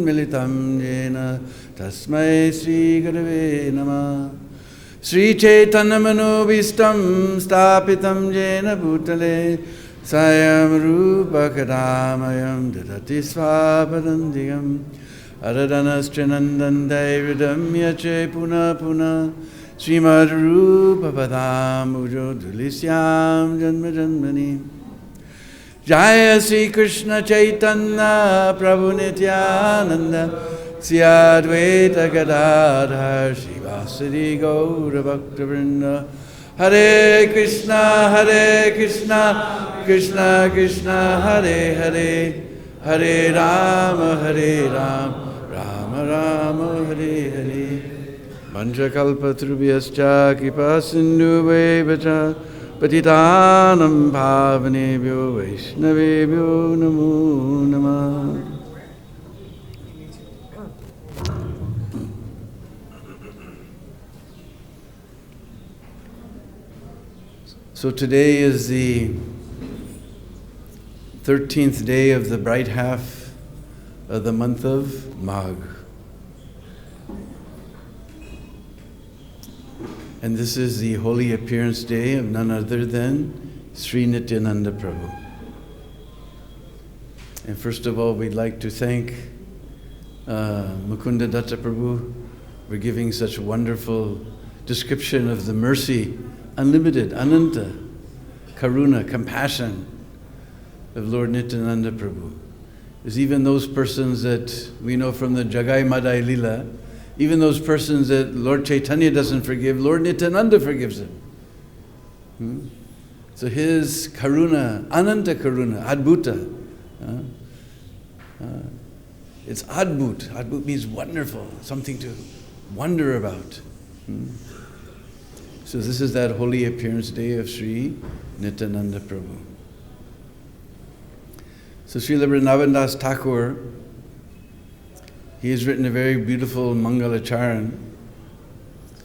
militam jena tasmai Sri Gurave Namah. Sri Chaitanya Manobhistam Stapitam Jena Bhutale Sayam Rupa Kadamayam Dadati Svapadandiyam Aradanas Trinandan Daividam Yache Puna Puna Srimad Rupa Padam Ujo Dulisyam Janma Janmani Jaya Sri Krishna Chaitanya Prabhu Nityananda Sri Advaita Gadadhar Shivasari Gaura Bhakta Vrinda Hare Krishna Krishna Krishna Hare Hare Hare Rama Rama Rama Hare Hare Manchakalpatrubhyascha Kripa Sindhuvacha Patitanam Bhavanebhyo Vaishnavebhyo Namo Namah. So today is the 13th day of the bright half of the month of Magh. And this is the holy appearance day of none other than Sri Nityananda Prabhu. And first of all, we'd like to thank Mukunda Datta Prabhu for giving such a wonderful description of the mercy, unlimited, ananta, karuna, compassion of Lord Nityananda Prabhu. There's even those persons that we know from the Jagai Madai Lila, even those persons that Lord Chaitanya doesn't forgive, Lord Nityananda forgives them. So his karuna, ananta karuna, adbhuta. It's adbhut. Adbhut means wonderful, something to wonder about. So this is that holy appearance day of Sri Nityananda Prabhu. So Srila Vrindavan Das Thakur, he has written a very beautiful Mangalacharan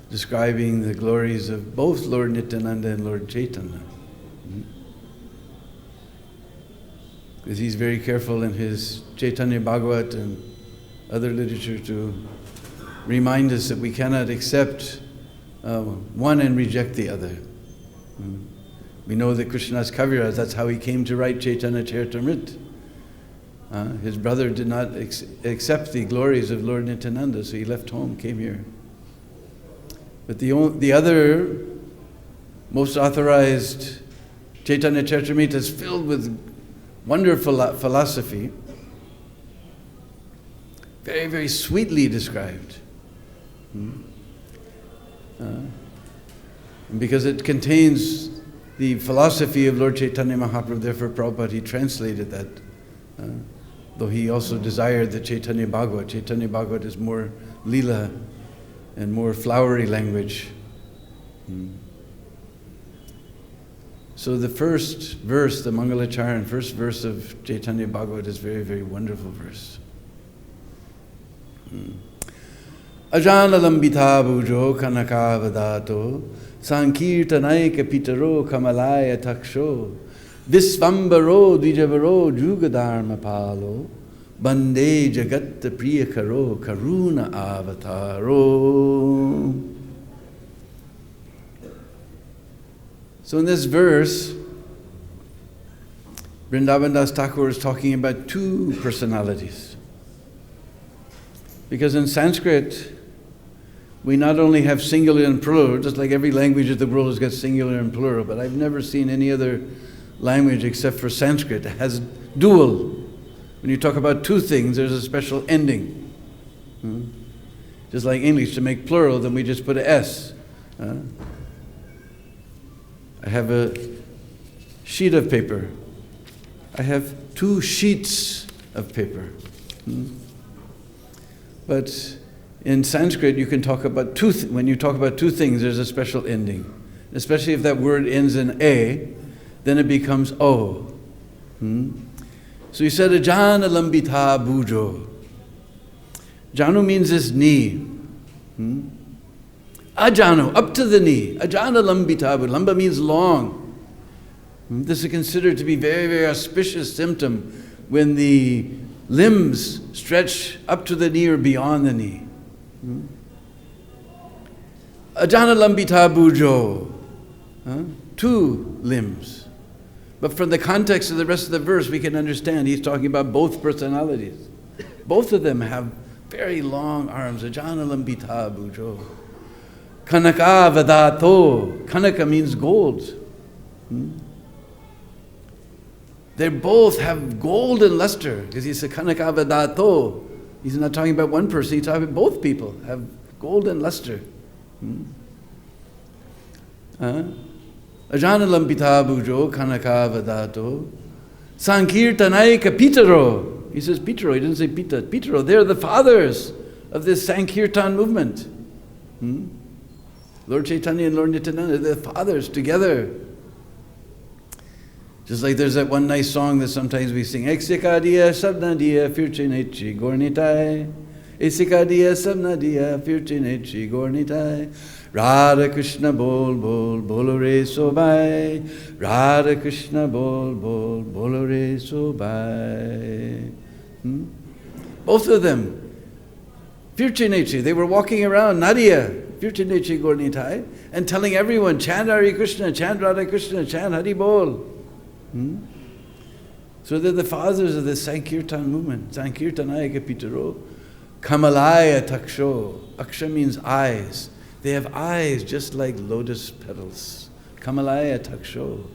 describing the glories of both Lord Nityananda and Lord Chaitanya. Because he's very careful in his Chaitanya Bhagavat and other literature to remind us that we cannot accept one and reject the other. We know that Krishna's Kaviraj, that's how he came to write Chaitanya Charitamrita. His brother did not accept the glories of Lord Nityananda, so he left home, came here. But the other most authorized Chaitanya Charitamrita is filled with wonderful philosophy, very, very sweetly described. Because it contains the philosophy of Lord Chaitanya Mahaprabhu, therefore Prabhupada, he translated that. Though he also desired the Chaitanya Bhagavat. Chaitanya Bhagavat is more lila and more flowery language. So the first verse, the Mangalacharan, first verse of Chaitanya Bhagavat is very, very wonderful verse. Ajana lambita bhujo kanakavadato sankirtanaika pitaro kamalaya taksho Visvambaro Dvijavaro Jugadharma Palo Bande Jagatta Priyakaro Karuna Avataro. So in this verse, Vrindavan Das Thakur is talking about two personalities. Because in Sanskrit, we not only have singular and plural, just like every language of the world has got singular and plural, but I've never seen any other language except for Sanskrit. It has dual. When you talk about two things, there's a special ending. Just like English, to make plural, then we just put an S. I have a sheet of paper. I have two sheets of paper. But in Sanskrit, you can talk about when you talk about two things, there's a special ending. Especially if that word ends in A, then it becomes O. So he said, Ajana lambita bhujo. Janu means this knee. Ajanu, up to the knee. Ajana lambita bhujo. Lamba means long. This is considered to be very, very auspicious symptom when the limbs stretch up to the knee or beyond the knee. Ajana lambita bujo. 2 limbs. But from the context of the rest of the verse, we can understand he's talking about both personalities. Both of them have very long arms. Ajana lambita bujo. Kanaka vadato. Kanaka means gold. They both have golden luster, because he said kanaka vadato. He's not talking about one person, he's talking about both people have golden luster. Ajana lambita bujo kanaka vadato. Sankirtanai kapitaro. He says Pitaro, he doesn't say Pita. Pitaro, they're the fathers of this Sankirtan movement. Lord Chaitanya and Lord Nityananda, they're the fathers together. Just like there's that one nice song that sometimes we sing, Eksikadiya sabnadiya firchinechi gornitai. Eksikadiya sabnadiya firchinechi gornitai. Radha Krishna bol bol bolore sobai. Radha Krishna bol bol bolore sobai. Both of them, firchinechi, they were walking around Nadia, firchinechi gornitai, and telling everyone, chant Hare Krishna, chant Radha Krishna, chant Hari Bol. So they're the fathers of the Sankirtan movement. Sankirtanaya kapitaro. Kamalaya taksho. Aksha means eyes. They have eyes just like lotus petals. Kamalaya taksho.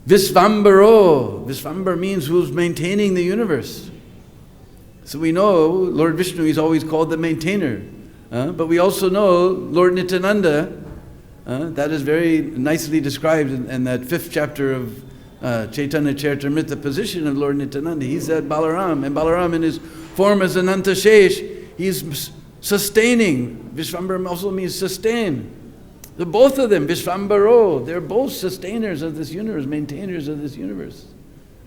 Visvambaro. Visvambar means who's maintaining the universe. So we know Lord Vishnu is always called the maintainer. But we also know Lord Nityananda, that is very nicely described in that 5th chapter of Chaitanya Charitamrita, the position of Lord Nityananda. He's at Balaram, and Balaram in his form as Ananta Shesh, he's sustaining. Vishvambara also means sustain. The both of them, Vishvambaro, they're both sustainers of this universe, maintainers of this universe.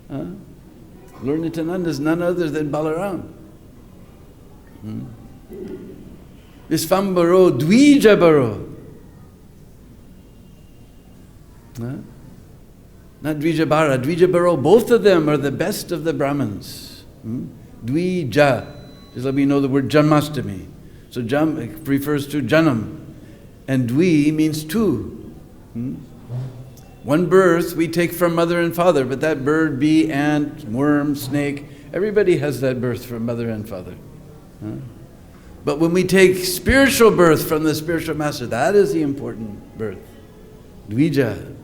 Lord Nityananda is none other than Balaram. Vishvambaro, Dvijabaro. Not Dvijabara, Dvijabaro, both of them are the best of the Brahmins. Dvija, just like we know the word Janmastami. So Jam refers to Janam, and Dvi means 2. One birth we take from mother and father, but that bird, bee, ant, worm, snake, everybody has that birth from mother and father. But when we take spiritual birth from the spiritual master, that is the important birth. Dvija.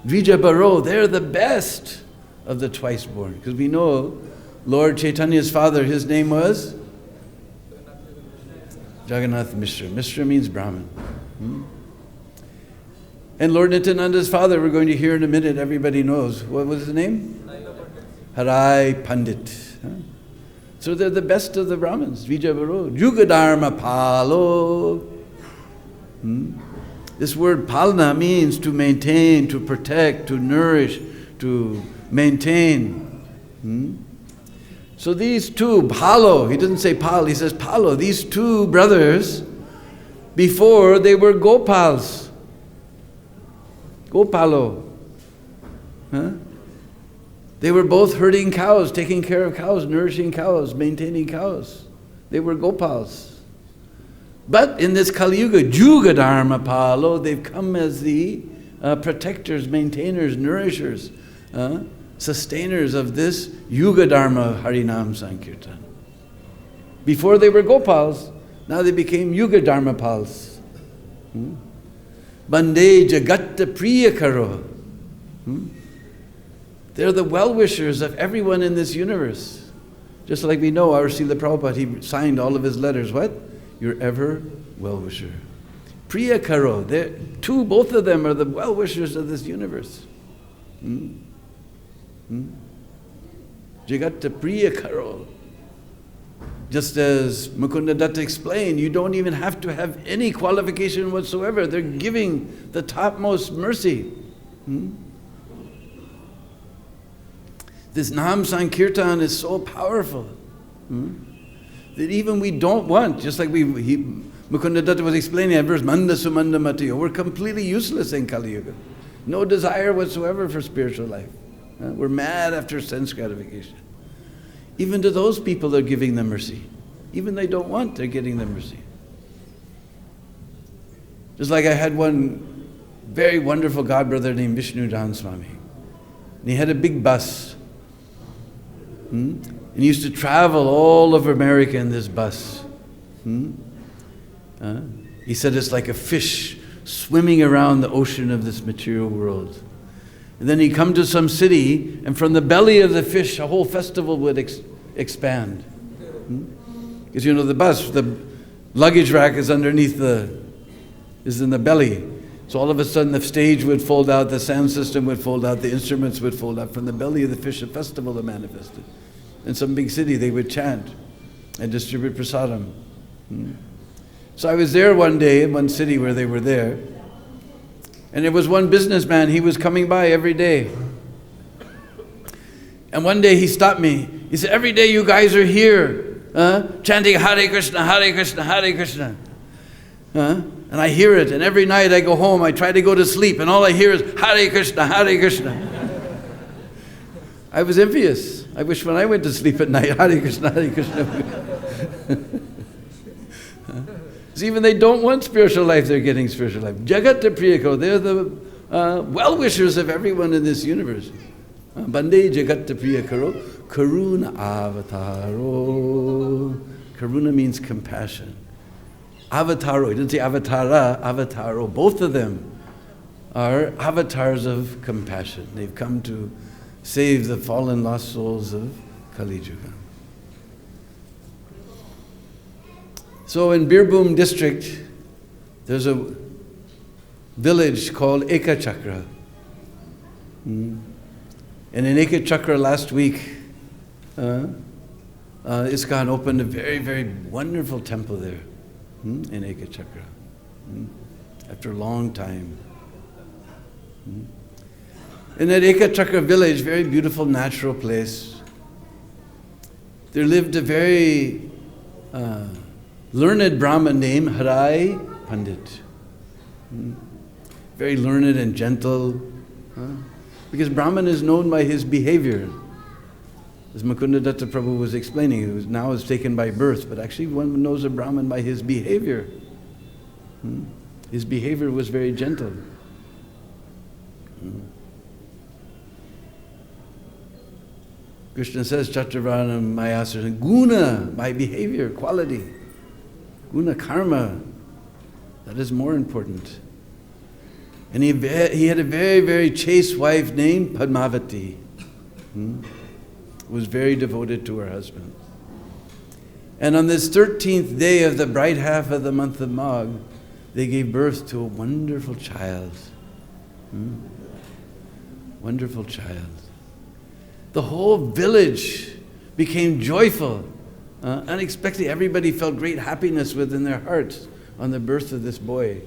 Dvija Baro, they're the best of the twice born. Because we know Lord Chaitanya's father, his name was Jagannath Mishra. Mishra means Brahmin. And Lord Nityananda's father, we're going to hear in a minute, everybody knows. What was his name? Harai Pandit. So they're the best of the Brahmins. Dvija Baro. Jugadharma Palo. This word palna means to maintain, to protect, to nourish, to maintain. So these 2, Palo, he doesn't say Pal, he says Palo, these 2 brothers, before they were Gopals. Gopalo. They were both herding cows, taking care of cows, nourishing cows, maintaining cows. They were Gopals. But in this Kali Yuga, Jugadharma Palo, they've come as the protectors, maintainers, nourishers, sustainers of this Yuga Dharma Harinam Sankirtan. Before they were Gopals, now they became Yuga Dharma Pals. Bande Jagatta Priyakaro. They're the well-wishers of everyone in this universe. Just like we know our Srila Prabhupada, he signed all of his letters, what? Your ever well-wisher. Priyakaro, they're 2, both of them are the well-wishers of this universe. Jagatta Priyakaro. Just as Mukunda Datta explained, you don't even have to have any qualification whatsoever. They're giving the topmost mercy. This Nam Sankirtan is so powerful. That even we don't want, just like Mukunda Datta was explaining that verse, Manda Sumanda Matiyo, we're completely useless in Kali Yuga. No desire whatsoever for spiritual life. We're mad after sense gratification. Even to those people, they're giving them mercy. Even they don't want, they're getting them mercy. Just like I had one very wonderful godbrother named Vishnu Dan Swami. And he had a big bus. And he used to travel all over America in this bus. He said it's like a fish swimming around the ocean of this material world. And then he'd come to some city, and from the belly of the fish, a whole festival would expand. Because you know the bus, the luggage rack is underneath is in the belly. So all of a sudden the stage would fold out, the sound system would fold out, the instruments would fold out. From the belly of the fish, a festival had manifested. In some big city, they would chant and distribute prasadam. So I was there one day in one city where they were there. And there was one businessman, he was coming by every day. And one day he stopped me. He said, every day you guys are here, chanting Hare Krishna, Hare Krishna, Hare Krishna. And I hear it, and every night I go home, I try to go to sleep, and all I hear is Hare Krishna, Hare Krishna. I was envious. I wish when I went to sleep at night, Hare Krishna, Hare Krishna. So even they don't want spiritual life, they're getting spiritual life. Jagat Priyakaro, they're the well-wishers of everyone in this universe. Bande Jagat Priyakaro, Karuna Avataro. Karuna means compassion. Avataro, he didn't say avatara, avataro. Both of them are avatars of compassion. They've come to save the fallen lost souls of Kali Yuga. So in Birbhum district, there's a village called Ekachakra. And in Ekachakra last week, ISKCON opened a very, very wonderful temple there in Ekachakra after a long time. In that Ekachakra village, very beautiful natural place, there lived a very learned Brahmin named Harai Pandit. Very learned and gentle. Because Brahman is known by his behavior. As Mukunda Datta Prabhu was explaining, it was now is taken by birth, but actually one knows a Brahman by his behavior. His behavior was very gentle. Krishna says, Chaturvarnam Mayasara, guna, my behavior, quality. Guna, karma, that is more important. And he had a very, very chaste wife named Padmavati, who was very devoted to her husband. And on this 13th day of the bright half of the month of Magh, they gave birth to a wonderful child. Wonderful child. The whole village became joyful. Unexpectedly, everybody felt great happiness within their hearts on the birth of this boy.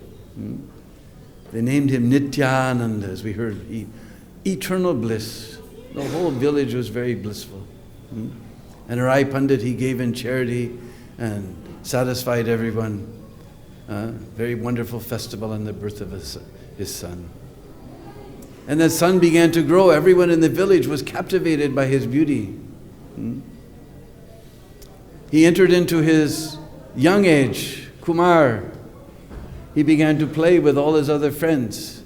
They named him Nityananda, as we heard, eternal bliss. The whole village was very blissful. And Rai Pandit, he gave in charity and satisfied everyone. Very wonderful festival on the birth of his son. And that son began to grow. Everyone in the village was captivated by his beauty. He entered into his young age, Kumar. He began to play with all his other friends.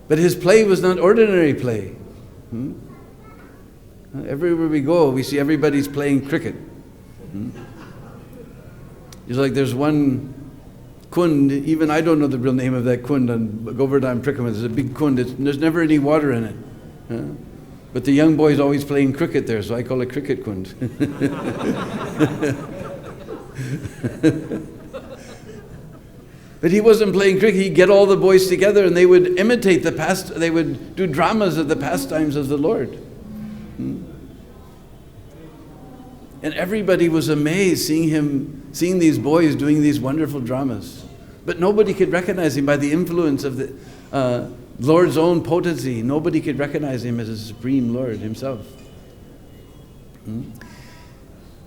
But his play was not ordinary play. Everywhere we go, we see everybody's playing cricket. It's like there's one kund, even I don't know the real name of that kund on Govardhan Prikama. There's a big kund, there's never any water in it. But the young boy's always playing cricket there, so I call it cricket kund. But he wasn't playing cricket. He'd get all the boys together and they would imitate they would do dramas of the pastimes of the Lord. And everybody was amazed seeing these boys doing these wonderful dramas. But nobody could recognize him by the influence of the Lord's own potency. Nobody could recognize him as a supreme Lord himself.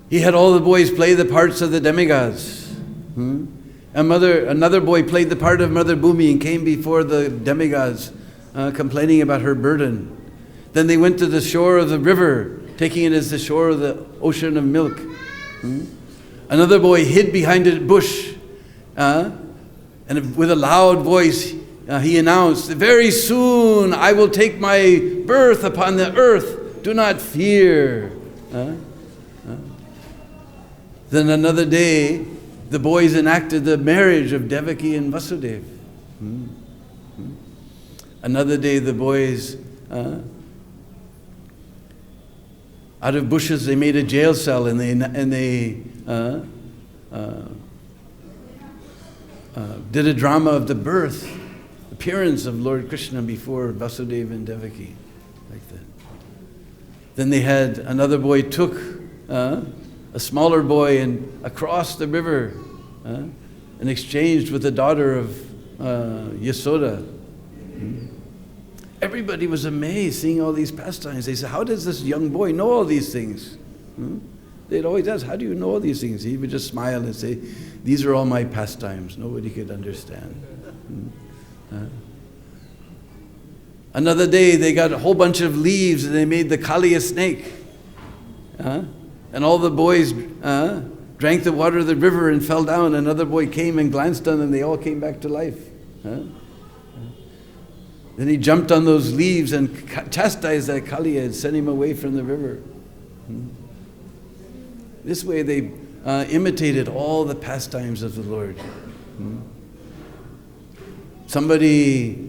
He had all the boys play the parts of the demigods. Another boy played the part of Mother Bhumi and came before the demigods complaining about her burden. Then they went to the shore of the river, taking it as the shore of the ocean of milk. Another boy hid behind a bush, and with a loud voice he announced, "Very soon I will take my birth upon the earth. Do not fear." Then another day, the boys enacted the marriage of Devaki and Vasudeva. Another day, the boys, out of bushes, they made a jail cell, and they did a drama of the birth, appearance of Lord Krishna before Vasudeva and Devaki, like that. Then they had another boy took a smaller boy and across the river and exchanged with the daughter of Yasoda. Everybody was amazed seeing all these pastimes. They said, "How does this young boy know all these things?" They'd always ask, "How do you know all these things?" He would just smile and say, "These are all my pastimes." Nobody could understand. Another day, they got a whole bunch of leaves and they made the Kaliya snake. And all the boys drank the water of the river and fell down. Another boy came and glanced on them. They all came back to life. Then he jumped on those leaves and chastised that Kaliya and sent him away from the river. This way they imitated all the pastimes of the Lord. Somebody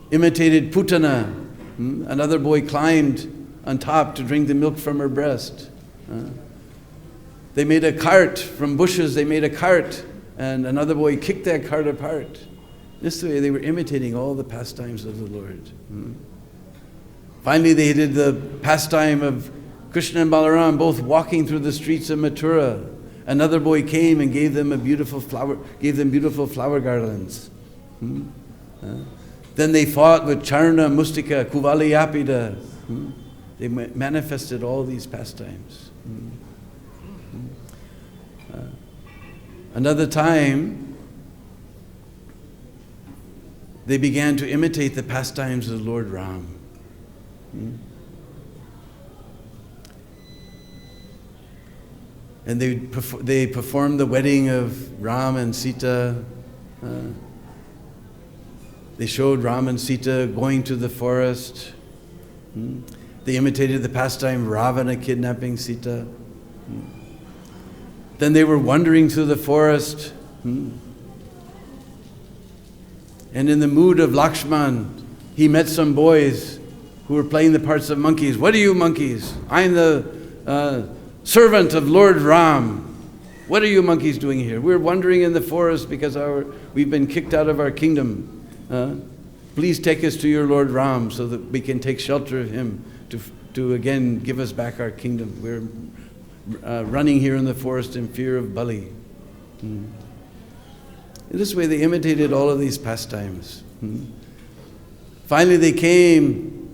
imitated Putana. Another boy climbed on top to drink the milk from her breast. They made a cart from bushes. They made a cart, and another boy kicked that cart apart. This way they were imitating all the pastimes of the Lord. Finally, they did the pastime of Krishna and Balaram both walking through the streets of Mathura. Another boy came and gave them beautiful flower garlands. Then they fought with Charna, Mustika, Kuvaliyapida. They manifested all these pastimes. Another time, they began to imitate the pastimes of Lord Ram. And they performed the wedding of Ram and Sita. They showed Ram and Sita going to the forest. They imitated the pastime of Ravana kidnapping Sita. Then they were wandering through the forest. And in the mood of Lakshman, he met some boys who were playing the parts of monkeys. "What are you monkeys? I'm the servant of Lord Ram. What are you monkeys doing here? We're wandering in the forest because we've been kicked out of our kingdom. Please take us to your Lord Ram so that we can take shelter of him to again give us back our kingdom. We're running here in the forest in fear of Bali." In this way they imitated all of these pastimes. Finally they came,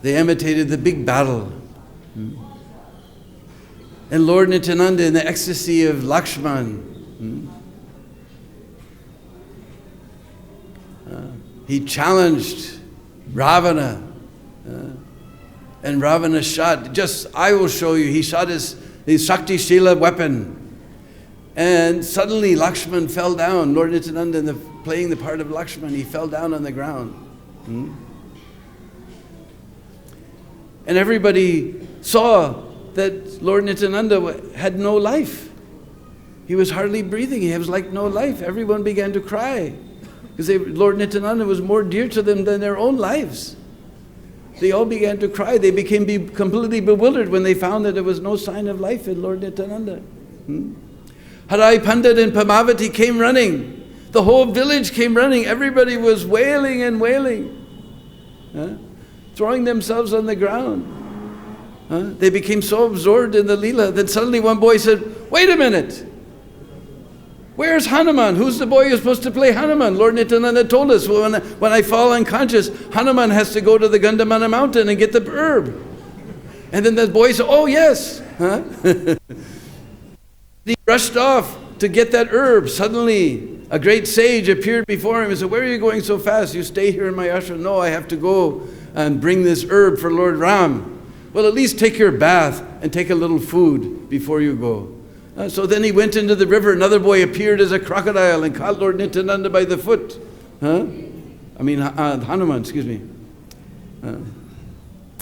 they imitated the big battle. And Lord Nityananda, in the ecstasy of Lakshman, he challenged Ravana, and Ravana shot, I will show you, he shot his Shakti Shila weapon. And suddenly Lakshman fell down. Lord Nityananda, playing the part of Lakshman, he fell down on the ground. And everybody saw that Lord Nityananda had no life. He was hardly breathing. He was like no life. Everyone began to cry because Lord Nityananda was more dear to them than their own lives. They all began to cry. They became completely bewildered when they found that there was no sign of life in Lord Nityananda. Harai Pandit and Padmavati came running. The whole village came running. Everybody was wailing and wailing, throwing themselves on the ground. They became so absorbed in the Leela that suddenly one boy said, "Wait a minute. Where's Hanuman? Who's the boy who's supposed to play Hanuman? Lord Nityananda told us when I fall unconscious, Hanuman has to go to the Gandhamana mountain and get the herb." And then the boy said, "Oh yes." He rushed off to get that herb. Suddenly, a great sage appeared before him and said, "Where are you going so fast? You stay here in my ashram." "No, I have to go and bring this herb for Lord Ram." "Well, at least take your bath and take a little food before you go." So then he went into the river. Another boy appeared as a crocodile and caught Lord Nityananda by the foot. Hanuman, excuse me.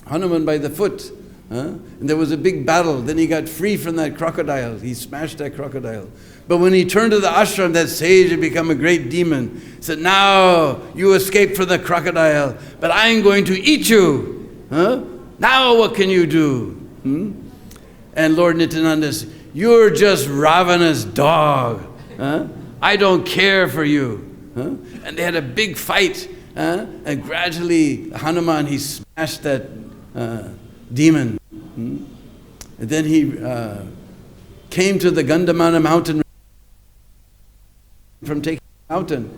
Hanuman by the foot. And there was a big battle. Then he got free from that crocodile. He smashed that crocodile. But when he turned to the ashram, that sage had become a great demon. He said, "Now you escaped from the crocodile, but I'm going to eat you. Now what can you do?" And Lord Nityananda said, "You're just ravenous dog. I don't care for you." And they had a big fight. And gradually, Hanuman, he smashed that demon. And then he came to the Gandhamana mountain from taking the mountain.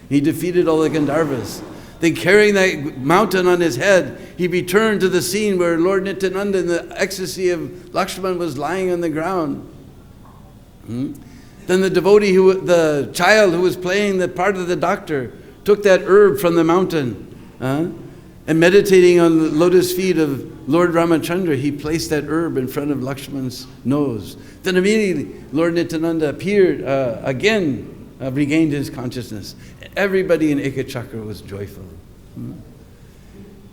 He defeated all the Gandharvas. Then carrying that mountain on his head, he returned to the scene where Lord Nityananda in the ecstasy of Lakshman was lying on the ground. Then the devotee, the child who was playing the part of the doctor, took that herb from the mountain and meditating on the lotus feet of Lord Ramachandra, he placed that herb in front of Lakshman's nose. Then immediately Lord Nityananda appeared again, regained his consciousness. Everybody in Ekachakra was joyful. In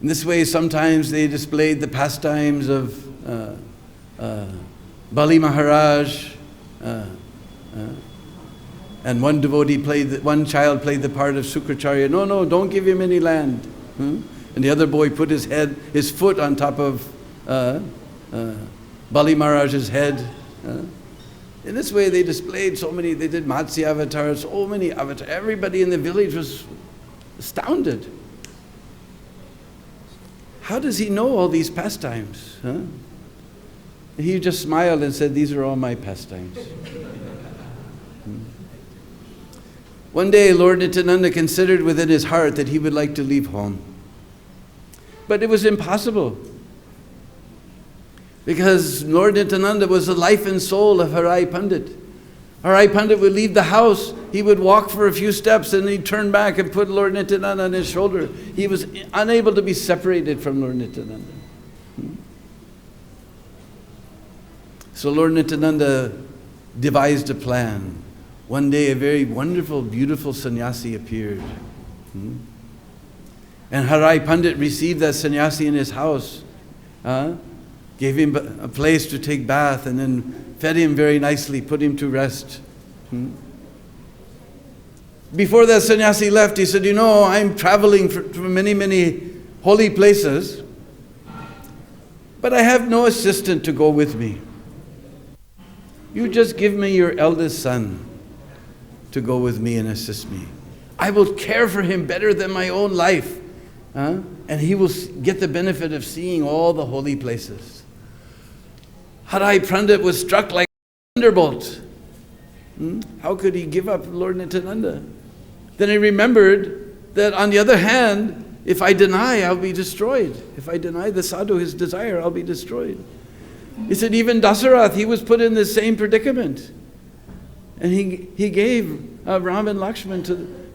this way, sometimes they displayed the pastimes of Bali Maharaj, and one devotee one child played the part of Sukracharya. No, don't give him any land. And the other boy put his foot on top of Bali Maharaj's head. In this way, they displayed so many. They did Matsya avatars, so many avatars. Everybody in the village was astounded. How does he know all these pastimes? He just smiled and said, "These are all my pastimes." One day, Lord Nityananda considered within his heart that he would like to leave home. But it was impossible. Because Lord Nityananda was the life and soul of Harai Pandit. Harai Pandit would leave the house, he would walk for a few steps, and he'd turn back and put Lord Nityananda on his shoulder. He was unable to be separated from Lord Nityananda. So Lord Nityananda devised a plan. One day a very wonderful, beautiful sannyasi appeared. And Harai Pandit received that sannyasi in his house, gave him a place to take bath, and then fed him very nicely, put him to rest. Before that sannyasi left, he said, "I'm traveling to many, many holy places, but I have no assistant to go with me. You just give me your eldest son to go with me and assist me. I will care for him better than my own life. And he will get the benefit of seeing all the holy places." Harai Pandit was struck like a thunderbolt. How could he give up Lord Nityananda? Then he remembered that on the other hand, if I deny, I'll be destroyed. If I deny the sadhu his desire, I'll be destroyed. He said even Dasarath, he was put in the same predicament. And he gave Ram and Lakshman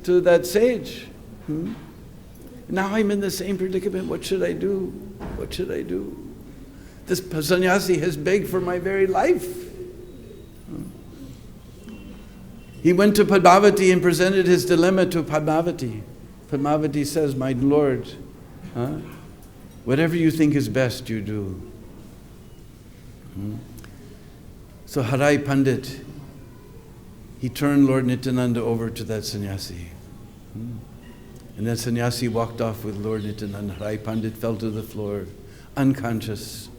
to that sage. Now I'm in the same predicament. What should I do? What should I do? This sannyasi has begged for my very life. He went to Padmavati and presented his dilemma to Padmavati. Padmavati says, "My Lord, whatever you think is best, you do." So Harai Pandit, he turned Lord Nityananda over to that sannyasi. And that sannyasi walked off with Lord Nityananda. Harai Pandit fell to the floor, unconscious.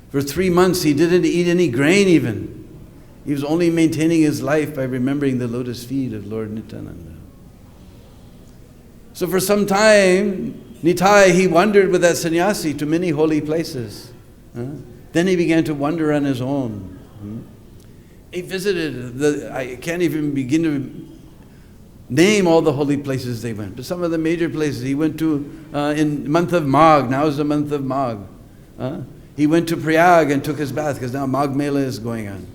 For 3 months, he didn't eat any grain even. He was only maintaining his life by remembering the lotus feet of Lord Nityananda. So for some time, Nitai, he wandered with that sannyasi to many holy places. Then he began to wander on his own. He visited, I can't even begin to name all the holy places they went, but some of the major places he went to in the month of Magh. Now is the month of Magh. He went to Prayag and took his bath because now Magh Mela is going on.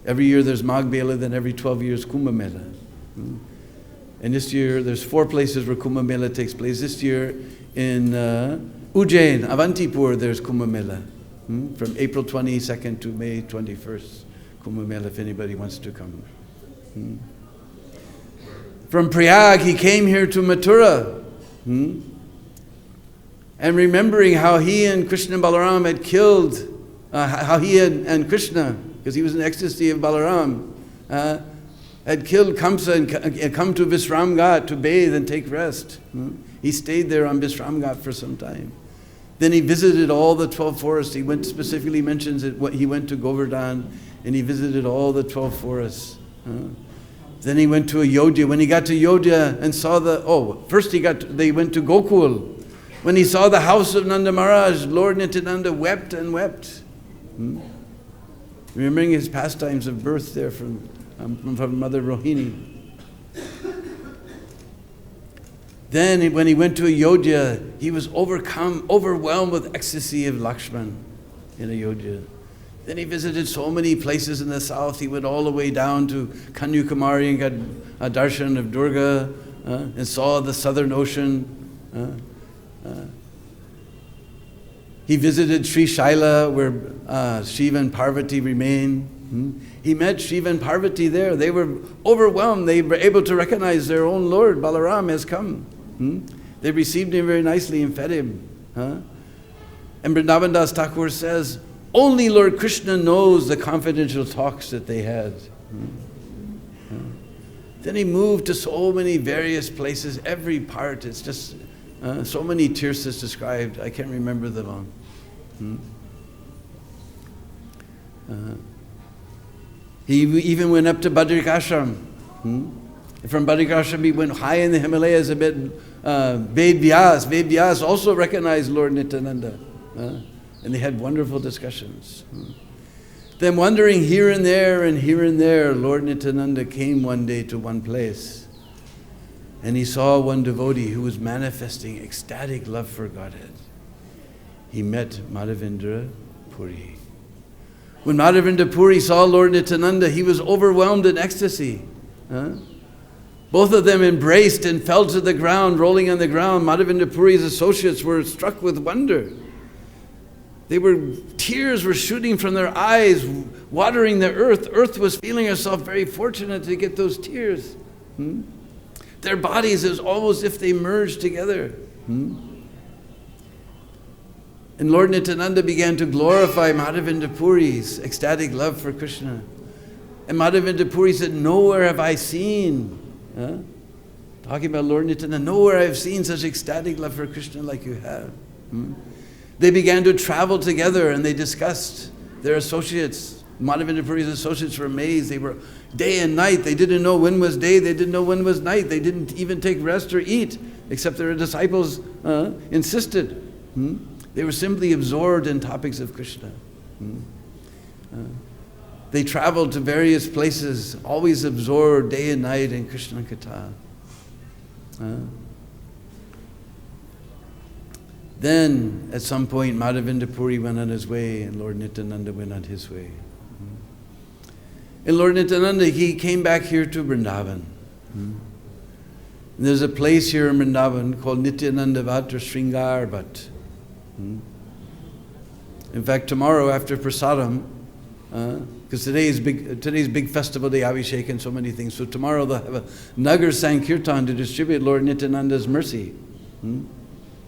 Every year there's Magh Mela, then every 12 years Kumbh Mela. And this year there's 4 places where Kumbh Mela takes place. This year in Ujjain, Avantipur, there's Kumbh Mela. From April 22nd to May 21st. Kumbh Mela, if anybody wants to come. From Prayag, he came here to Mathura. And remembering how he and Krishna and Balaram had killed, and Krishna, because he was in ecstasy of Balaram, had killed Kamsa and come to Visramghat to bathe and take rest. He stayed there on Visramghat for some time. Then he visited all the 12 forests. He went, specifically mentions it, he went to Govardhan and he visited all the 12 forests. Then he went to Ayodhya. When he got to Ayodhya and saw first they went to Gokul. When he saw the house of Nanda Maharaj, Lord Nityananda wept and wept. Remembering his pastimes of birth there from Mother Rohini. Then when he went to Ayodhya, he was overwhelmed with ecstasy of Lakshman in Ayodhya. Then he visited so many places in the south. He went all the way down to Kanyakumari and got a darshan of Durga and saw the southern ocean. He visited Sri Shaila where Shiva and Parvati remain. He met Shiva and Parvati there. They were overwhelmed. They were able to recognize their own Lord, Balaram, has come. They received him very nicely and fed him. And Vrindavan Das Thakur says, only Lord Krishna knows the confidential talks that they had. Then he moved to so many various places, every part. It's just so many tirthas described. I can't remember them all. He even went up to Badrik Ashram. From Badrik Ashram, he went high in the Himalayas a bit. Ved Vyas also recognized Lord Nityananda. And they had wonderful discussions. Then wandering here and there, Lord Nityananda came one day to one place. And he saw one devotee who was manifesting ecstatic love for Godhead. He met Madhavendra Puri. When Madhavendra Puri saw Lord Nityananda, he was overwhelmed in ecstasy. Both of them embraced and fell to the ground, rolling on the ground. Madhavendra Puri's associates were struck with wonder. Tears were shooting from their eyes, watering the earth. Earth was feeling herself very fortunate to get those tears. Their bodies, it was almost as if they merged together. And Lord Nityananda began to glorify Madhavendra Puri's ecstatic love for Krishna. And Madhavendra Puri said, nowhere have I seen, talking about Lord Nityananda, nowhere I have seen such ecstatic love for Krishna like you have. They began to travel together and they discussed their associates. Madhavendra Puri's associates were amazed. They were day and night. They didn't know when was day. They didn't know when was night. They didn't even take rest or eat, except their disciples insisted. They were simply absorbed in topics of Krishna. They traveled to various places, always absorbed day and night in Krishna Katha. Then, at some point, Madhavendra Puri went on his way and Lord Nityananda went on his way. And Lord Nityananda, he came back here to Vrindavan. And there's a place here in Vrindavan called Nityananda Vat or Sringar Vat. In fact, tomorrow after Prasadam, because today's big festival day, Abhishek and so many things. So tomorrow they'll have a Nagar Sankirtan to distribute Lord Nityananda's mercy.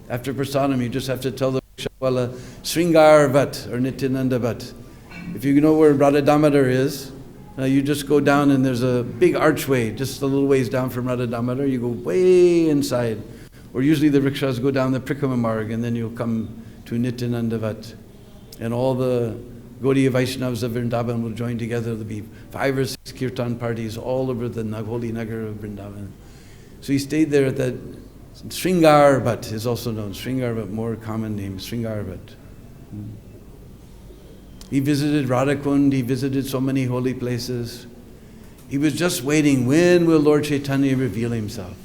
After Prasadam, you just have to tell the Shawala Sringar Vat or Nityananda Vat. If you know where Radha Damodar is, you just go down and there's a big archway, just a little ways down from Radha Damodar. You go way inside. Or usually the rickshaws go down the Prikrama Marg and then you'll come to Nityananda Vat. And all the Gaudiya Vaishnavas of Vrindavan will join together. There'll be 5 or 6 kirtan parties all over the holy Nagar of Vrindavan. So he stayed there at that. Sringar Vat is also known. Sringar Vat, more common name, Sringar Vat. He visited Radhakund, he visited so many holy places. He was just waiting, when will Lord Chaitanya reveal himself?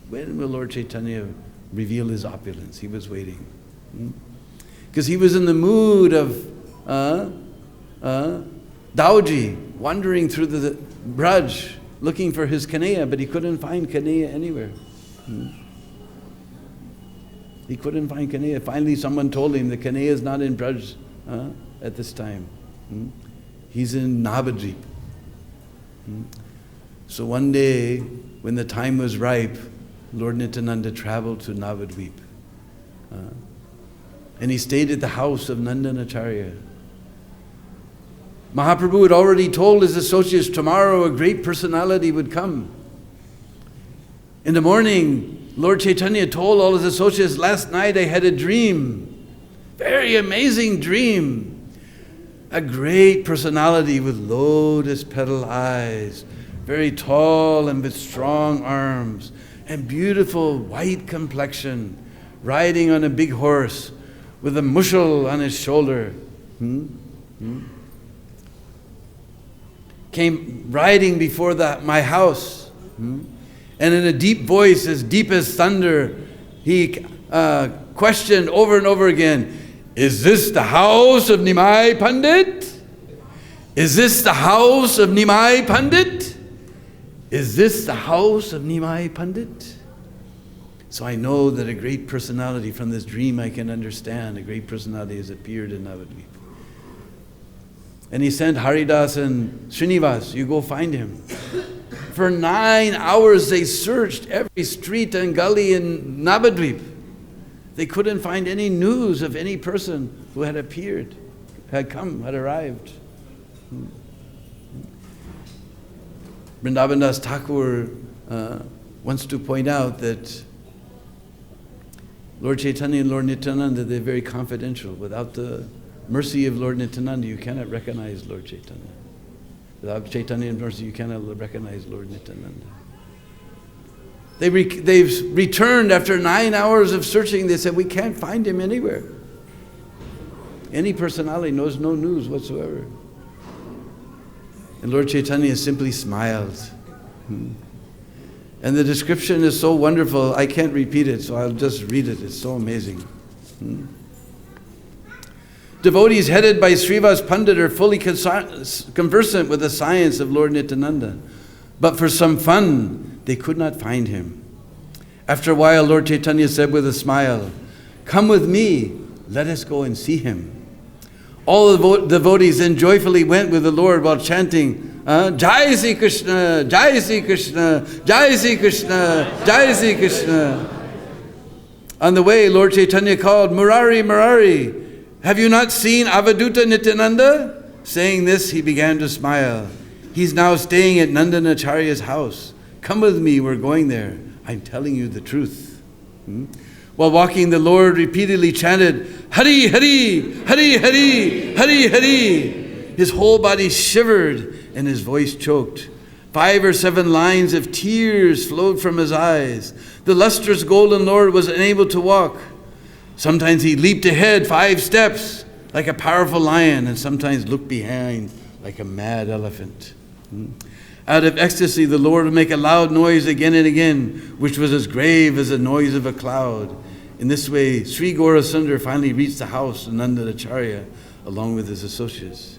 When will Lord Chaitanya reveal his opulence? He was waiting. Because he was in the mood of Dauji wandering through the Braj looking for his Kanhaiya, but he couldn't find Kanhaiya anywhere. He couldn't find Kanhaiya. Finally someone told him that Kanhaiya is not in Braj at this time. He's in Navadvip. So one day, when the time was ripe, Lord Nityananda traveled to Navadvip. And he stayed at the house of Nandanacharya. Mahaprabhu had already told his associates tomorrow a great personality would come. In the morning, Lord Chaitanya told all his associates, last night I had a dream, very amazing dream. A great personality with lotus petal eyes, very tall and with strong arms, and beautiful white complexion, riding on a big horse with a mushal on his shoulder. Came riding before my house. And in a deep voice, as deep as thunder, he questioned over and over again, is this the house of Nimai Pandit? Is this the house of Nimai Pandit? Is this the house of Nimai Pandit? So I know that a great personality, from this dream I can understand, a great personality has appeared in Navadvip. And he sent Haridas and Srinivas, you go find him. For 9 hours they searched every street and gully in Navadvip. They couldn't find any news of any person who had appeared, had come, had arrived. Vrindavan Das Thakur wants to point out that Lord Chaitanya and Lord Nityananda, they're very confidential. Without the mercy of Lord Nityananda, you cannot recognize Lord Chaitanya. Without Chaitanya and mercy, you cannot recognize Lord Nityananda. They've returned after 9 hours of searching. They said, we can't find him anywhere. Any personality knows no news whatsoever. And Lord Chaitanya simply smiled. And the description is so wonderful, I can't repeat it, so I'll just read it. It's so amazing. Devotees headed by Srivas Pandit are fully conversant with the science of Lord Nityananda. But for some fun, they could not find him. After a while, Lord Chaitanya said with a smile, come with me, let us go and see him. All the devotees then joyfully went with the Lord while chanting, Jai Sri Krishna, Jai Sri Krishna, Jai Sri Krishna, Jai Sri Krishna. On the way, Lord Chaitanya called, Murari, Murari, have you not seen Avaduta Nityananda? Saying this, he began to smile. He's now staying at Nandanacharya's house. Come with me, we're going there. I'm telling you the truth. While walking, the Lord repeatedly chanted, Hari, Hari, Hari, Hari, Hari, Hari. His whole body shivered and his voice choked. 5 or 7 lines of tears flowed from his eyes. The lustrous golden Lord was unable to walk. Sometimes he leaped ahead 5 steps like a powerful lion, and sometimes looked behind like a mad elephant. Out of ecstasy, the Lord would make a loud noise again and again, which was as grave as the noise of a cloud. In this way, Sri Gaurasundar finally reached the house of Nandanacharya along with his associates.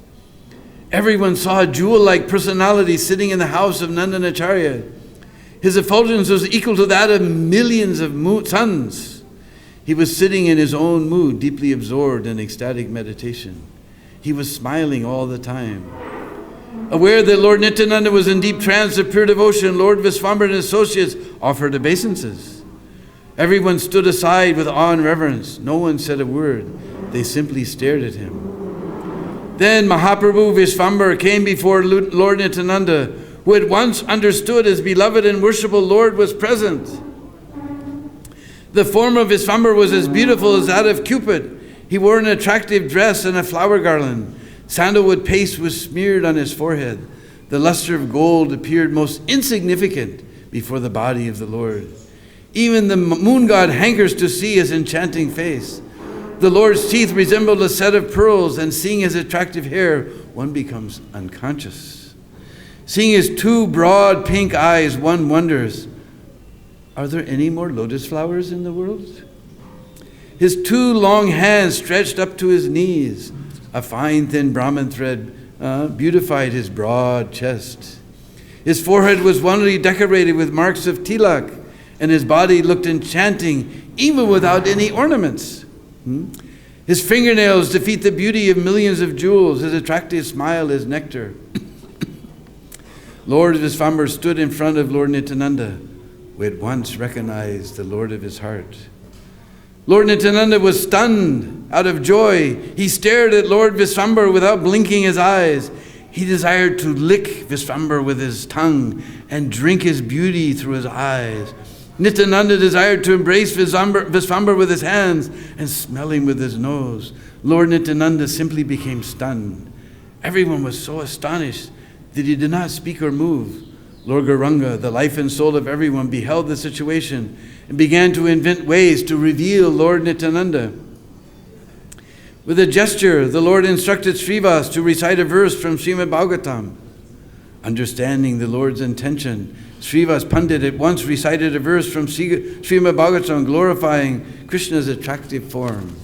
Everyone saw a jewel-like personality sitting in the house of Nandanacharya. His effulgence was equal to that of millions of suns. He was sitting in his own mood, deeply absorbed in ecstatic meditation. He was smiling all the time. Aware that Lord Nityananda was in deep trance of pure devotion, Lord Visvambara and his associates offered obeisances. Everyone stood aside with awe and reverence. No one said a word. They simply stared at him. Then Mahaprabhu Visvambara came before Lord Nityananda, who at once understood his beloved and worshipful Lord was present. The form of Visvambara was as beautiful as that of Cupid. He wore an attractive dress and a flower garland. Sandalwood paste was smeared on his forehead. The luster of gold appeared most insignificant before the body of the Lord. Even the moon god hankers to see his enchanting face. The Lord's teeth resembled a set of pearls, and seeing his attractive hair, one becomes unconscious. Seeing his 2 broad pink eyes, one wonders, are there any more lotus flowers in the world? His 2 long hands stretched up to his knees. A fine thin Brahman thread beautified his broad chest. His forehead was wonderfully decorated with marks of tilak, and his body looked enchanting even without any ornaments. His fingernails defeat the beauty of millions of jewels. His attractive smile is nectar. Lord Visvambara stood in front of Lord Nityananda, who at once recognized the Lord of his heart. Lord Nityananda was stunned out of joy. He stared at Lord Visvambara without blinking his eyes. He desired to lick Visvambara with his tongue and drink his beauty through his eyes. Nityananda desired to embrace Visvambara with his hands and smell him with his nose. Lord Nityananda simply became stunned. Everyone was so astonished that he did not speak or move. Lord Gauranga, the life and soul of everyone, beheld the situation and began to invent ways to reveal Lord Nityananda. With a gesture, the Lord instructed Srivas to recite a verse from Srimad Bhagavatam. Understanding the Lord's intention, Srivas Pandit at once recited a verse from Srimad Bhagavatam glorifying Krishna's attractive form.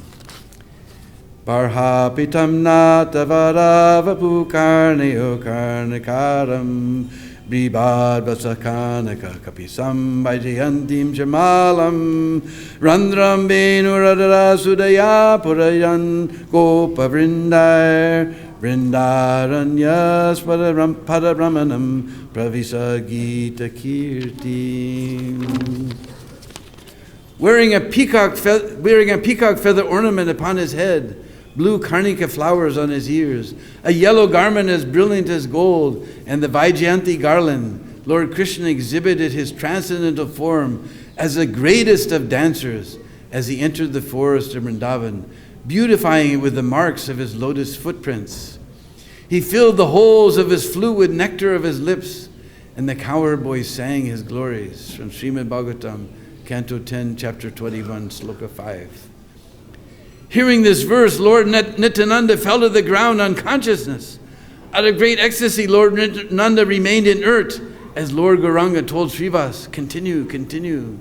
Barha pitam natavara vapu karneo karnakaram bribad vasakanaka kapisam vajayantim jamalam randram benuradara sudaya purayan gopa vrindar vrindaranyas padaramanam pravisa gita kirti. Wearing a peacock feather ornament upon his head, blue karnika flowers on his ears, a yellow garment as brilliant as gold, and the Vaijayanti garland, Lord Krishna exhibited his transcendental form as the greatest of dancers as he entered the forest of Vrindavan, beautifying it with the marks of his lotus footprints. He filled the holes of his flute with nectar of his lips, and the cowherd boys sang his glories from Srimad Bhagavatam, Canto 10, Chapter 21, Sloka 5. Hearing this verse, Lord Nityananda fell to the ground unconsciousness. Out of great ecstasy, Lord Nityananda remained inert as Lord Gauranga told Srivas, continue, continue.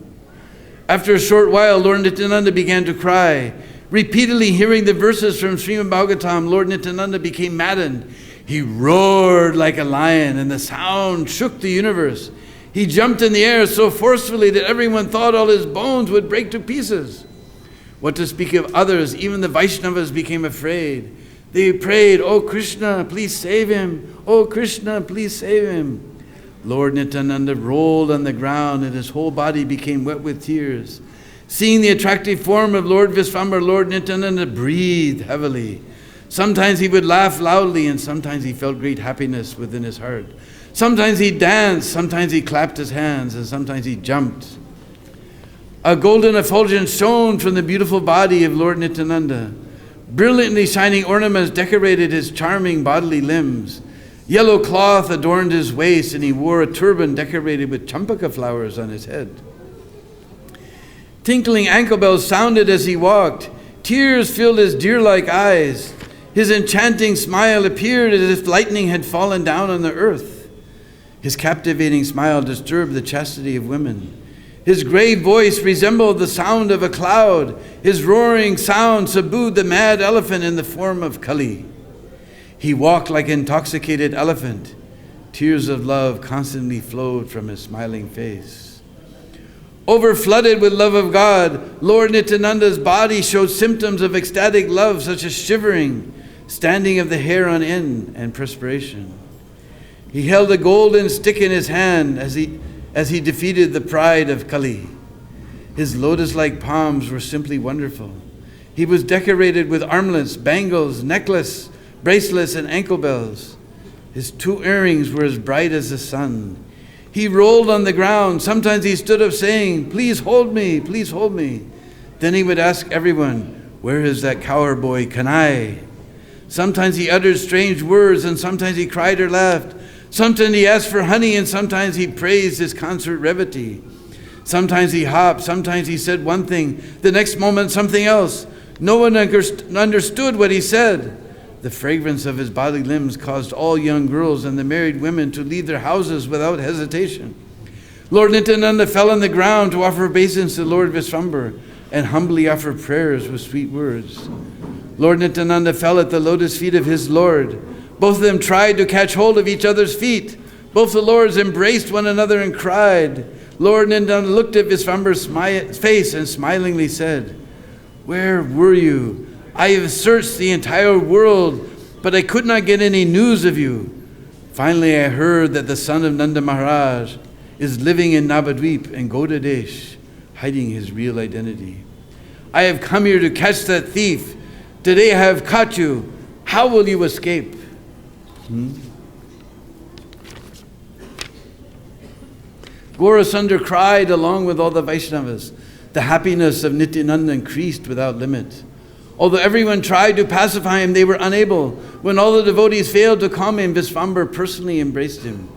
After a short while, Lord Nityananda began to cry. Repeatedly hearing the verses from Srimad Bhagavatam, Lord Nityananda became maddened. He roared like a lion, and the sound shook the universe. He jumped in the air so forcefully that everyone thought all his bones would break to pieces. What to speak of others, even the Vaishnavas became afraid. They prayed, "Oh Krishna, please save him. Oh Krishna, please save him." Lord Nityananda rolled on the ground and his whole body became wet with tears. Seeing the attractive form of Lord Visvambara, Lord Nityananda breathed heavily. Sometimes he would laugh loudly and sometimes he felt great happiness within his heart. Sometimes he danced, sometimes he clapped his hands, and sometimes he jumped. A golden effulgence shone from the beautiful body of Lord Nityananda. Brilliantly shining ornaments decorated his charming bodily limbs. Yellow cloth adorned his waist, and he wore a turban decorated with champaka flowers on his head. Tinkling ankle bells sounded as he walked. Tears filled his deer-like eyes. His enchanting smile appeared as if lightning had fallen down on the earth. His captivating smile disturbed the chastity of women. His grave voice resembled the sound of a cloud. His roaring sound subdued the mad elephant in the form of Kali. He walked like an intoxicated elephant. Tears of love constantly flowed from his smiling face. Overflooded with love of God, Lord Nityananda's body showed symptoms of ecstatic love such as shivering, standing of the hair on end, and perspiration. He held a golden stick in his hand as he defeated the pride of Kali. His lotus-like palms were simply wonderful. He was decorated with armlets, bangles, necklace, bracelets, and ankle bells. His 2 earrings were as bright as the sun. He rolled on the ground. Sometimes he stood up saying, "Please hold me, please hold me." Then he would ask everyone, "Where is that cowherd boy, Kanai?" Sometimes he uttered strange words, and sometimes he cried or laughed. Sometimes he asked for honey, and sometimes he praised his concert brevity. Sometimes he hopped, sometimes he said one thing, the next moment something else. No one understood what he said. The fragrance of his bodily limbs caused all young girls and the married women to leave their houses without hesitation. Lord Nityananda fell on the ground to offer obeisance to Lord Visvambara and humbly offer prayers with sweet words. Lord Nityananda fell at the lotus feet of his Lord. Both of them tried to catch hold of each other's feet. Both the lords embraced one another and cried. Lord Nityananda looked at Visvambar's face and smilingly said, "Where were you? I have searched the entire world, but I could not get any news of you. Finally I heard that the son of Nanda Maharaj is living in Navadvip and Goda Desh, hiding his real identity. I have come here to catch that thief. Today I have caught you. How will you escape?" Gaurasundar cried along with all the Vaishnavas. The happiness of Nityananda increased without limit. Although everyone tried to pacify him, they were unable. When all the devotees failed to calm him, Visvambar personally embraced him.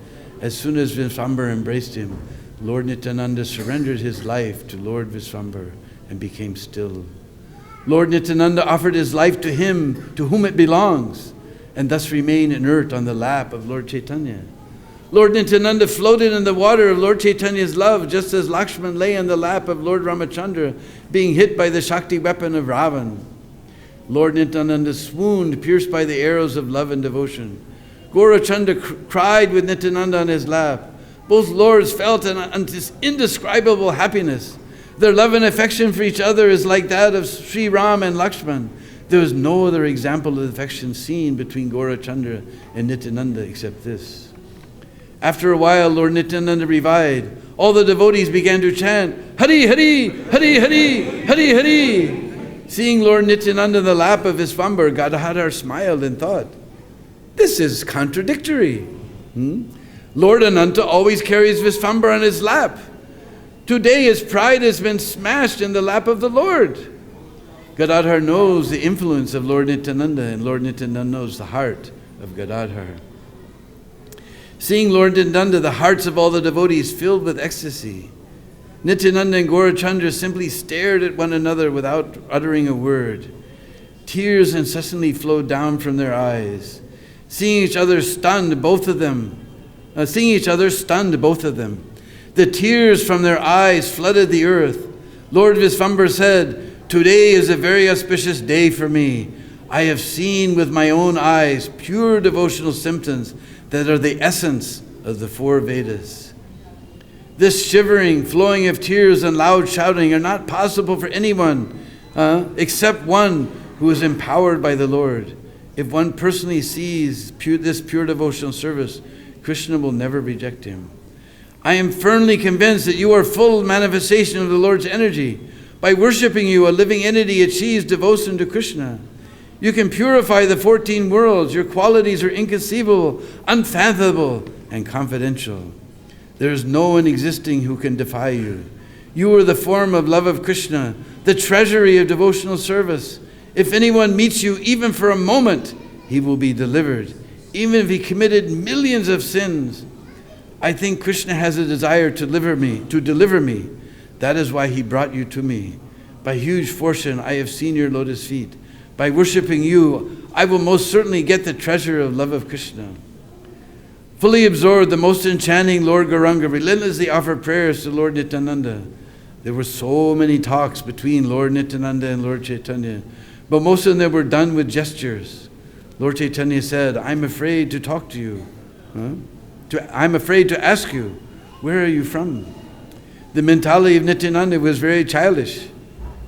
As soon as Visvambar embraced him, Lord Nityananda surrendered his life to Lord Visvambar and became still. Lord Nityananda offered his life to him to whom it belongs, and thus remained inert on the lap of Lord Chaitanya. Lord Nityananda floated in the water of Lord Chaitanya's love, just as Lakshman lay on the lap of Lord Ramachandra, being hit by the Shakti weapon of Ravan. Lord Nityananda swooned, pierced by the arrows of love and devotion. Gaurachandra cried with Nityananda on his lap. Both lords felt an indescribable happiness. Their love and affection for each other is like that of Sri Ram and Lakshman. There is no other example of affection seen between Gaurachandra and Nityananda except this. After a while, Lord Nityananda revived. All the devotees began to chant, "Hari Hari, Hari Hari, Hari Hari." Seeing Lord Nityananda in the lap of Visvambar, Gadadhar smiled and thought, "This is contradictory. Lord Ananta always carries Visvambar on his lap. Today his pride has been smashed in the lap of the Lord." Gadadhar knows the influence of Lord Nityananda, and Lord Nityananda knows the heart of Gadadhar. Seeing Lord Nityananda, the hearts of all the devotees filled with ecstasy. Nityananda and Gaurachandra simply stared at one another without uttering a word. Tears incessantly flowed down from their eyes. Seeing each other stunned, both of them. The tears from their eyes flooded the earth. Lord Visvambar said, "Today is a very auspicious day for me. I have seen with my own eyes pure devotional symptoms that are the essence of the 4 Vedas. This shivering, flowing of tears and loud shouting are not possible for anyone except one who is empowered by the Lord. If one personally sees this pure devotional service, Krishna will never reject him. I am firmly convinced that you are full manifestation of the Lord's energy. By worshipping you, a living entity achieves devotion to Krishna. You can purify the 14 worlds. Your qualities are inconceivable, unfathomable, and confidential. There is no one existing who can defy you. You are the form of love of Krishna, the treasury of devotional service. If anyone meets you even for a moment, he will be delivered, even if he committed millions of sins. I think Krishna has a desire to deliver me. That is why he brought you to me. By huge fortune, I have seen your lotus feet. By worshipping you, I will most certainly get the treasure of love of Krishna." Fully absorbed, the most enchanting Lord Gauranga relentlessly offered prayers to Lord Nityananda. There were so many talks between Lord Nityananda and Lord Chaitanya, but most of them were done with gestures. Lord Chaitanya said, "I'm afraid to talk to you. I'm afraid to ask you, where are you from?" The mentality of Nityananda was very childish.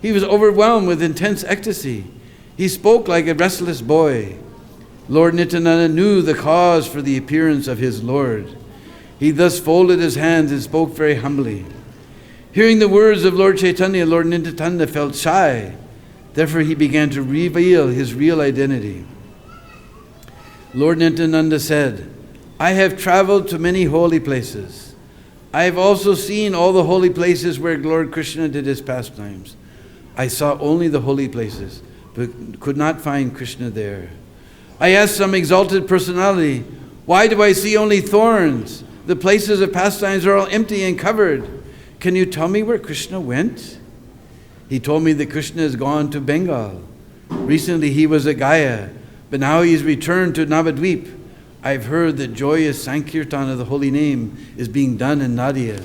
He was overwhelmed with intense ecstasy. He spoke like a restless boy. Lord Nityananda knew the cause for the appearance of his Lord. He thus folded his hands and spoke very humbly. Hearing the words of Lord Chaitanya, Lord Nityananda felt shy. Therefore he began to reveal his real identity. Lord Nityananda said, "I have traveled to many holy places. I have also seen all the holy places where Lord Krishna did his pastimes. I saw only the holy places, but could not find Krishna there. I asked some exalted personality, 'Why do I see only thorns? The places of pastimes are all empty and covered. Can you tell me where Krishna went?' He told me that Krishna has gone to Bengal. Recently he was at Gaya, but now he has returned to Navadvip. I've heard that joyous Sankirtan of the holy name is being done in Nadia.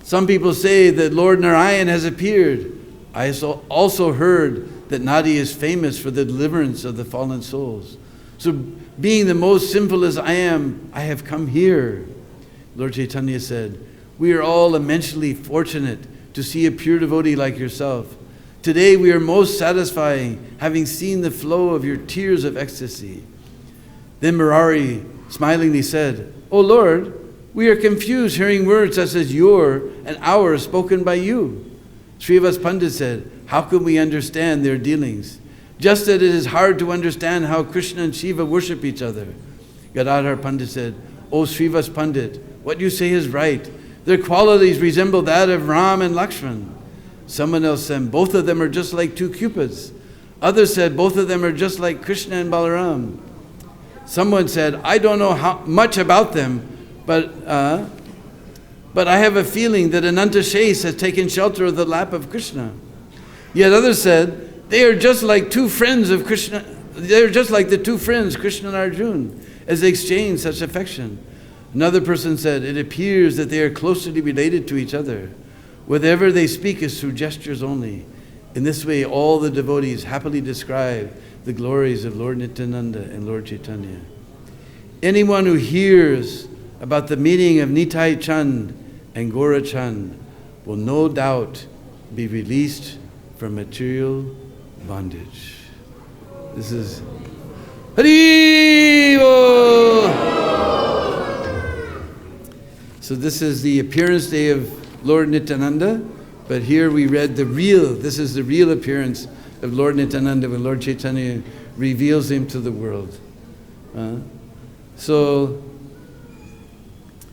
Some people say that Lord Narayan has appeared. I also heard that Nadia is famous for the deliverance of the fallen souls. So being the most sinful as I am, I have come here. Lord Chaitanya said, we are all immensely fortunate to see a pure devotee like yourself. Today we are most satisfying, having seen the flow of your tears of ecstasy. Then Murari smilingly said, O Lord, we are confused hearing words such as your and our spoken by you. Srivas Pandit said, how can we understand their dealings? Just that it is hard to understand how Krishna and Shiva worship each other. Gadadhar Pandit said, O Srivas Pandit, what you say is right. Their qualities resemble that of Ram and Lakshman. Someone else said, both of them are just like two cupids. Others said, both of them are just like Krishna and Balaram. Someone said, I don't know much about them, but I have a feeling that Ananta Shais has taken shelter of the lap of Krishna. Yet others said, they are just like two friends of Krishna. They are just like the two friends, Krishna and Arjuna, as they exchange such affection. Another person said, it appears that they are closely related to each other. Whatever they speak is through gestures only. In this way, all the devotees happily describe the glories of Lord Nityananda and Lord Chaitanya. Anyone who hears about the meeting of Nitai Chand and Gora Chand will no doubt be released from material bondage. This is Hari Bol. So this is the appearance day of Lord Nityananda, but here we read this is the real appearance of Lord Nityananda when Lord Chaitanya reveals him to the world. So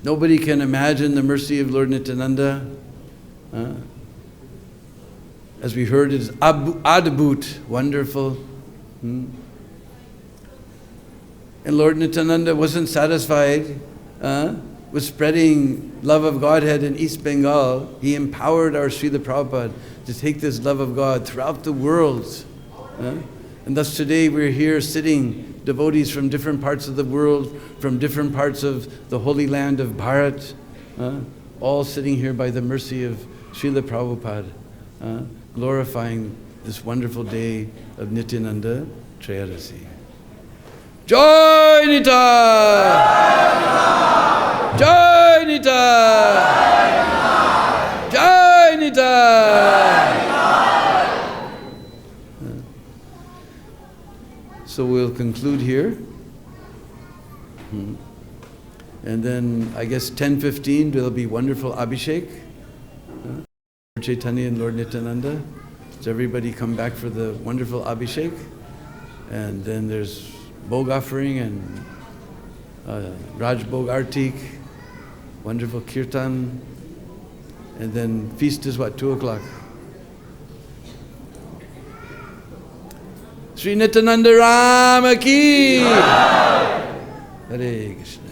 nobody can imagine the mercy of Lord Nityananda. As we heard, it is adbhut, wonderful. And Lord Nityananda wasn't satisfied with spreading love of Godhead in East Bengal. He empowered our Srila Prabhupada to take this love of God throughout the world. And thus today we're here sitting, devotees from different parts of the world, from different parts of the holy land of Bharat, all sitting here by the mercy of Srila Prabhupada, glorifying this wonderful day of Nityananda Trayodasi. Jai Nitai! Jai Nitai! Jai Nitai! So we'll conclude here. And then I guess 10:15 there'll be wonderful Abhishek. Lord Chaitanya and Lord Nityananda. So everybody come back for the wonderful Abhishek. And then there's Bhog offering and Raj Bhog Artik, wonderful Kirtan. And then feast is what, 2 o'clock? Sri Nityananda Rama ki! Hare Krishna.